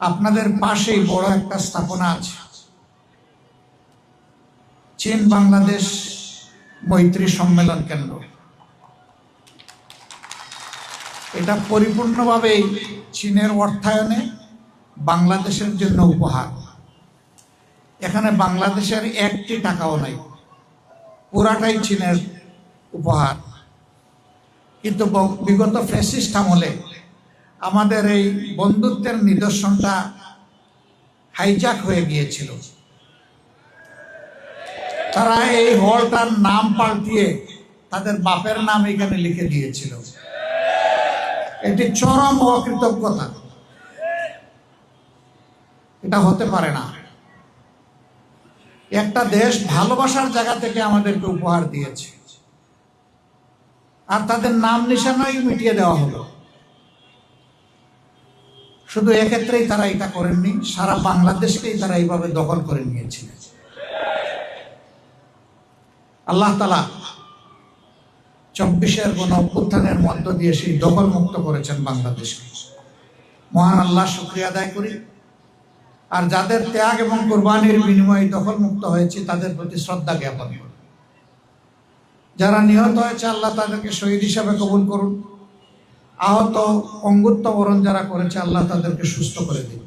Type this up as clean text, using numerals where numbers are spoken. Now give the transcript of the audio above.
আপনাদের পাশেই বড় একটা স্থাপনা আছে, চীন বাংলাদেশ মৈত্রী সম্মেলন কেন্দ্র। এটা পরিপূর্ণভাবে চীনের অর্থায়নে বাংলাদেশের জন্য উপহার। এখানে বাংলাদেশের একটি টাকাও নাই, পুরাটাই চীনের উপহার। কিন্তু বিগত ফ্যাসিস্ট আমলে আমাদের এই বন্ধুত্বের নিদর্শনটা হাইজ্যাক হয়ে গিয়েছিল। তারা এই হলটার নাম পাল্টিয়ে তাদের বাপের নাম এখানে লিখে দিয়েছিল। এটি চরম অকৃতজ্ঞতা, এটা হতে পারে না। একটা দেশ ভালোবাসার জায়গা থেকে আমাদেরকে উপহার দিয়েছে, আর তাদের নাম নিশানাই মিটিয়ে দেওয়া হলো। শুধু এক্ষেত্রেই তারা এটা করেননি, সারা বাংলাদেশকেই তারা এইভাবে দখল করে নিয়েছিলেন। আল্লাহ তাআলা 24-এর গণ অভ্যুত্থানের মধ্য দিয়ে সেই দখল মুক্ত করেছেন বাংলাদেশকে। মহান আল্লাহ শুকরিয়া আদায় করি। আর যাদের ত্যাগ এবং কোরবানির বিনিময়ে দখল মুক্ত হয়েছে তাদের প্রতি শ্রদ্ধা জ্ঞাপন করি। যারা নিহত হয়েছে আল্লাহ তাদেরকে শহীদ হিসাবে কবুল করুন। আহত অঙ্গুত্ব বরণ যারা করেছে আল্লাহ তাদেরকে সুস্থ করে দিন।